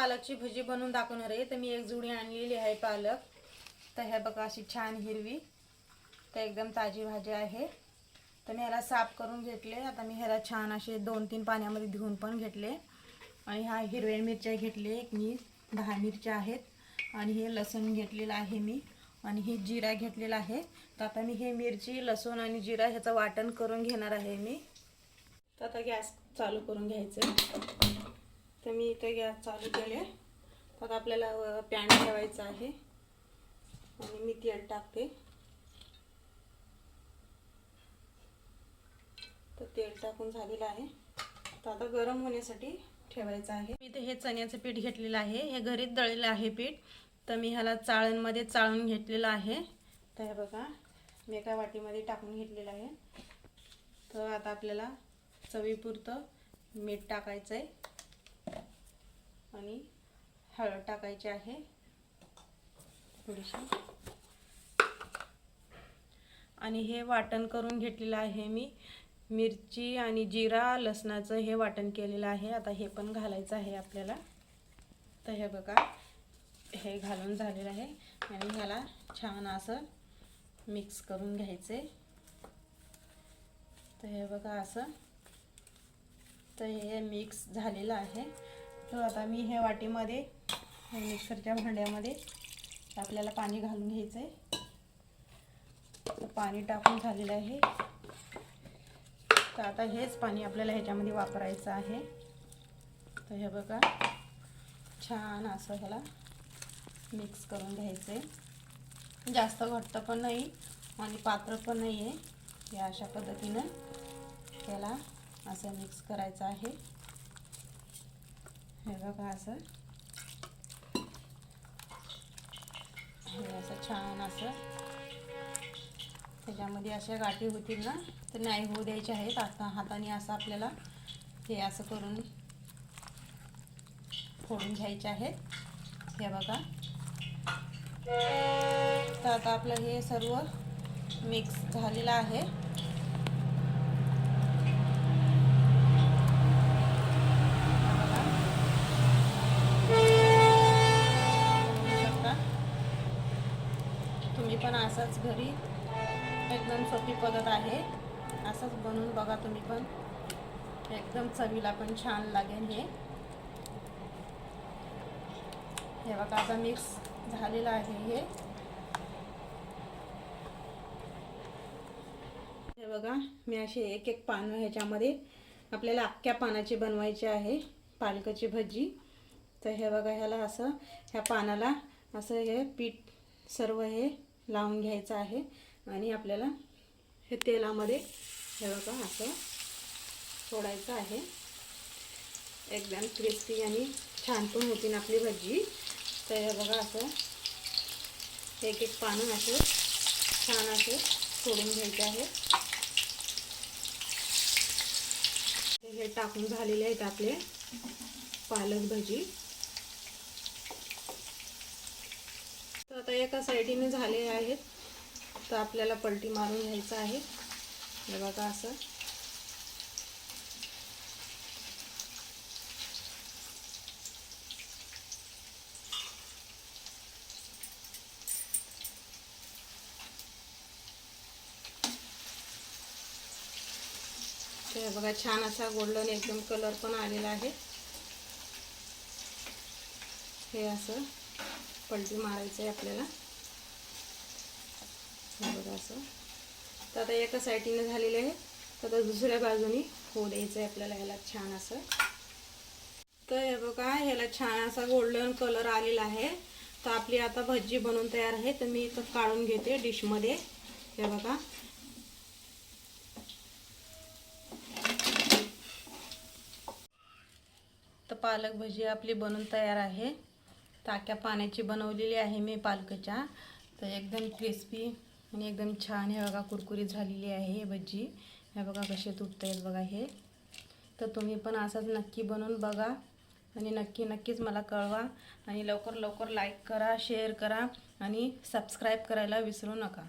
पालकची भजी बनवून दाखवणार आहे। तर मी एक जुडी आणलेली आहे पालक। तर हे बघा अशी छान हिरवी, तर एकदम ताजी भाजी आहे। तर मी ह्याला साफ करून घेतले। आता मी ह्याला छान असे 2-3 पाण्यामध्ये धुवून पण घेतले। आणि हा हिरव्या मिरच्या घेतले, मी 10 मिरच्या आहेत। आणि हे लसूण घेतलेला आहे मी, आणि हे जिरा घेतलेला आहे। तर आता मी हे मिरची, लसूण आणि जिरा ह्याचं वाटण करून घेणार आहे मी। तर आता गॅस चालू करून घ्यायचं। तर मी इथे गॅस चालू केले। तर आपल्याला पॅन ठेवायचा आहे आणि मी तेल टाकते। तर तेल टाकून झालेलं आहे। तर आता गरम होण्यासाठी ठेवायचं आहे। मी इथे हे चण्याचं पीठ घेतलेलं आहे, हे घरीच दळलेलं आहे पीठ। तर मी ह्याला चाळणमध्ये चाळून घेतलेलं आहे। तर हे बघा मी एका वाटीमध्ये टाकून घेतलेलं आहे। तर आता आपल्याला चवीपुरतं मीठ टाकायचं आहे आणि हळद टाकायची आहे थोडीशी। आणि हे वाटण करून घेतलेलं आहे मी, मिरची आणि जिरा लसणाचं हे वाटण केलेलं आहे। आता हे पण घालायचं आहे आपल्याला। तर हे बघा हे घालून झालेलं आहे आणि ह्याला छान असं मिक्स करून घ्यायचे। तर हे बघा असं, तर हे मिक्स झालेलं आहे। तर आता मी हे वाटीमध्ये मिक्सरच्या भांड्यामध्ये आपल्याला पाणी घालून घ्यायचं आहे। तर पाणी टाकून झालेलं आहे। तर आता हेच पाणी आपल्याला ह्याच्यामध्ये वापरायचं आहे। तर हे बघा छान असं ह्याला मिक्स करून घ्यायचं आहे। जास्त घट्ट पण नाही आणि पातळ पण नाही आहे, हे अशा पद्धतीनं त्याला असं मिक्स करायचं आहे। हे बघा असं, हे असं छान असं त्याच्यामध्ये अशा गाठी होतील ना, तर नाही होऊ द्यायचे आहेत। आता हाताने असं आपल्याला हे असं करून फोडून घ्यायचे आहेत। हे बघा तर आता आपलं हे सर्व मिक्स झालेलं आहे। तुम्ही पण असंच घरी, एकदम सोपी पद्धत आहे, असंच बनवून बघा तुम्ही पण, एकदम चवीला पण छान लागेल हे बघा आता मिक्स झालेलं आहे हे बघा मी असे एक एक पानं ह्याच्यामध्ये आपल्याला अख्ख्या पानाची बनवायची आहे पालकाची भजी। तर हे बघा ह्याला असं ह्या पानाला असं हे पीठ सर्व हे लावून घ्यायचं आहे आणि आपल्याला हे तेलामध्ये हे बघा असं सोडायचं आहे। एकदम क्रिस्पी आणि छान पण होती ना आपली भजी। तर हे बघा असं एक एक पानं असे छान असे सोडून घ्यायचे आहे। हे टाकून झालेले आहेत आपले पालक भजी। तर आता एका साईडीने झाले आहेत, तर आपल्याला पलटी मारून घ्यायचं आहे। हे बघा असं हे बघा छान असा गोल्डन एकदम कलर पण आलेला आहे। हे असं पलटी मारायचं आहे आपल्याला। हे बघा असं, तर आता एका साईडीने झालेले आहे, तर दुसऱ्या बाजूनी होऊ द्यायचं आहे आपल्याला ह्याला छान असं। तर हे बघा ह्याला छान असा गोल्डन कलर आलेला आहे। तर आपली आता भजी बनवून तयार आहे। तर मी इथं काढून घेते डिशमध्ये। हे बघा तर पालक भजी आपली बनवून तयार आहे। टाक्या पाण्याची बनवलेली आहे मी पालकच्या। तर एकदम क्रिस्पी आणि एकदम छान हे बघा कुरकुरीत झालेली आहे हे भजी। हे बघा कसे तुटत आहेत बघा हे। तर तुम्ही पण असंच नक्की बनवून बघा आणि नक्कीच मला कळवा आणि लवकर लाईक करा, शेअर करा आणि सबस्क्राईब करायला विसरू नका।